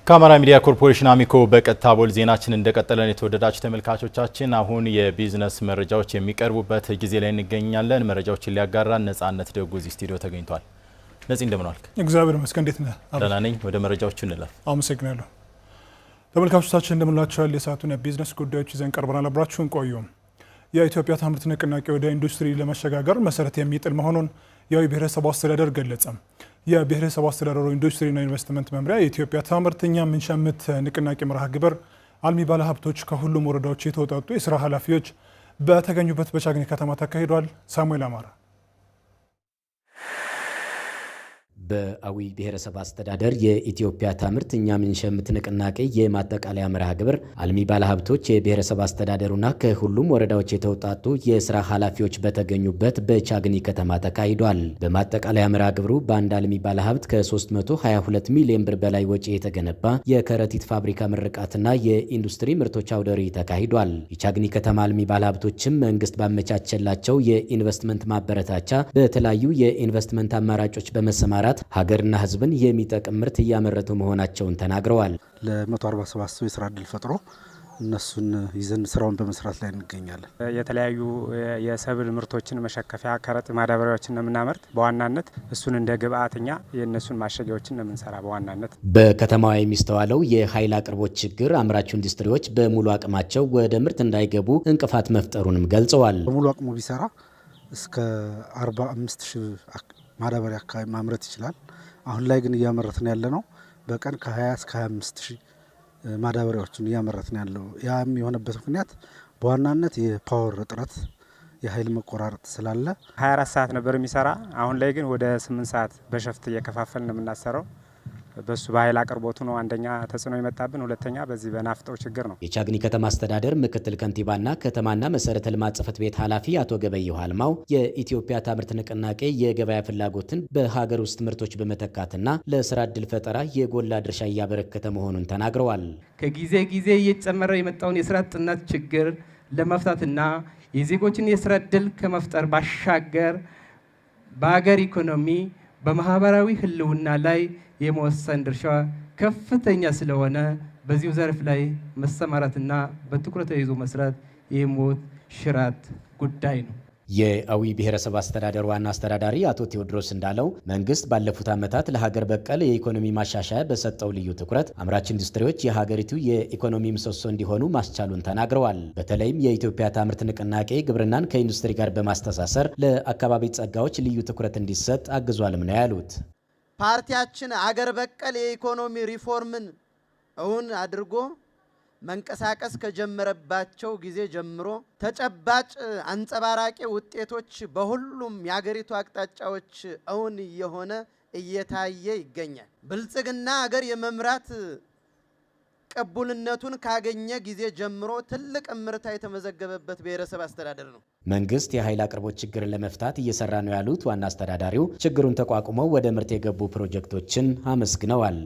ከአማራ ሚዲያ ኮርፖሬሽን አሚኮ በቀጥታ ቦል ዜናችን እንደቀጠለን የተወደዳችሁ ተመልካቾቻችን አሁን የቢዝነስ መረጃዎች የሚቀርቡበት ጊዜ ላይ እንገኛለን። መረጃዎችን ሊያጋራን ነጻነት ደጉ እዚህ ስቱዲዮ ተገኝቷል። ነፂ እንደምን ዋልክ? እግዚአብሔር ይመስገን። እንዴት ነህ? ደህና ነኝ። ወደ መረጃዎቹ እንለፍ። አመሰግናለሁ። ተመልካቾቻችን እንደምን ዋላችኋል? የሰዓቱን የቢዝነስ ጉዳዮች ይዘን ቀርበናል። አብራችሁን ቆዩ። የኢትዮጵያ ታምርት ንቅናቄ ወደ ኢንዱስትሪ ለመሸጋገር መሰረት የሚጥል መሆኑን የአዊ ብሔረሰብ አስተዳደር ገለጸ። የብሔረሰብ አስተዳደሩ ኢንዱስትሪና ኢንቨስትመንት መምሪያ የኢትዮጵያ ታምርት እኛ የምንሸምት ንቅናቄ መርሃ ግብር አልሚ ባለሀብቶች ከሁሉም ወረዳዎች የተውጣጡ የስራ ኃላፊዎች በተገኙበት በቻግኒ ከተማ ተካሂዷል። ሳሙኤል አማራ በአዊ ብሔረሰብ አስተዳደር የኢትዮጵያ ታምርት እኛ የምንሸምት ንቅናቄ የማጠቃለያ መርሃ ግብር አልሚ ባለሀብቶች የብሔረሰብ አስተዳደሩና ከሁሉም ወረዳዎች የተውጣጡ የስራ ኃላፊዎች በተገኙበት በቻግኒ ከተማ ተካሂዷል። በማጠቃለያ መርሃ ግብሩ በአንድ አልሚ ባለሀብት ከ322 ሚሊዮን ብር በላይ ወጪ የተገነባ የከረጢት ፋብሪካ ምርቃትና የኢንዱስትሪ ምርቶች አውደ ርዕይ ተካሂዷል። የቻግኒ ከተማ አልሚ ባለሀብቶችም መንግስት ባመቻቸላቸው የኢንቨስትመንት ማበረታቻ በተለያዩ የኢንቨስትመንት አማራጮች በመሰማራት ሀገርና ሕዝብን የሚጠቅም ምርት እያመረቱ መሆናቸውን ተናግረዋል። ለ147 ሰው የስራ እድል ፈጥሮ እነሱን ይዘን ስራውን በመስራት ላይ እንገኛለን። የተለያዩ የሰብል ምርቶችን መሸከፊያ ከረጢት ማዳበሪያዎችን የምናመርት በዋናነት እሱን እንደ ግብአትኛ የእነሱን ማሸጊያዎችን የምንሰራ በዋናነት። በከተማዋ የሚስተዋለው የኃይል አቅርቦት ችግር አምራቹ ኢንዱስትሪዎች በሙሉ አቅማቸው ወደ ምርት እንዳይገቡ እንቅፋት መፍጠሩንም ገልጸዋል። በሙሉ አቅሙ ቢሰራ እስከ 45 ሺህ ማዳበሪያ አካባቢ ማምረት ይችላል። አሁን ላይ ግን እያመረትን ያለ ነው በቀን ከ20 እስከ 25 ሺህ ማዳበሪያዎችን እያመረትን ያለው። ያም የሆነበት ምክንያት በዋናነት የፓወር እጥረት የኃይል መቆራረጥ ስላለ 24 ሰዓት ነበር የሚሰራ። አሁን ላይ ግን ወደ 8 ሰዓት በሸፍት እየከፋፈልን ነው የምናሰራው። በሱ በኃይል አቅርቦቱ ነው አንደኛ ተጽዕኖ የመጣብን፣ ሁለተኛ በዚህ በናፍጣው ችግር ነው። የቻግኒ ከተማ አስተዳደር ምክትል ከንቲባና ከተማና መሰረተ ልማት ጽሕፈት ቤት ኃላፊ አቶ ገበየሁ አልማው የኢትዮጵያ ታምርት ንቅናቄ የገበያ ፍላጎትን በሀገር ውስጥ ምርቶች በመተካትና ለስራ ዕድል ፈጠራ የጎላ ድርሻ እያበረከተ መሆኑን ተናግረዋል። ከጊዜ ጊዜ እየጨመረ የመጣውን የስራ አጥነት ችግር ለመፍታትና የዜጎችን የስራ ዕድል ከመፍጠር ባሻገር በሀገር ኢኮኖሚ በማህበራዊ ህልውና ላይ የመወሰን ድርሻ ከፍተኛ ስለሆነ በዚሁ ዘርፍ ላይ መሰማራትና በትኩረት ይዞ መስራት የሞት ሽራት ጉዳይ ነው። የአዊ ብሔረሰብ አስተዳደር ዋና አስተዳዳሪ አቶ ቴዎድሮስ እንዳለው መንግስት ባለፉት ዓመታት ለሀገር በቀል የኢኮኖሚ ማሻሻያ በሰጠው ልዩ ትኩረት አምራች ኢንዱስትሪዎች የሀገሪቱ የኢኮኖሚ ምሰሶ እንዲሆኑ ማስቻሉን ተናግረዋል። በተለይም የኢትዮጵያ ታምርት ንቅናቄ ግብርናን ከኢንዱስትሪ ጋር በማስተሳሰር ለአካባቢ ጸጋዎች ልዩ ትኩረት እንዲሰጥ አግዟልም ነው ያሉት። ፓርቲያችን አገር በቀል የኢኮኖሚ ሪፎርምን እውን አድርጎ መንቀሳቀስ ከጀመረባቸው ጊዜ ጀምሮ ተጨባጭ አንጸባራቂ ውጤቶች በሁሉም የአገሪቱ አቅጣጫዎች እውን እየሆነ እየታየ ይገኛል። ብልጽግና አገር የመምራት ቅቡልነቱን ካገኘ ጊዜ ጀምሮ ትልቅ እምርታ የተመዘገበበት ብሔረሰብ አስተዳደር ነው። መንግስት የኃይል አቅርቦት ችግርን ለመፍታት እየሰራ ነው ያሉት ዋና አስተዳዳሪው ችግሩን ተቋቁመው ወደ ምርት የገቡ ፕሮጀክቶችን አመስግነዋል።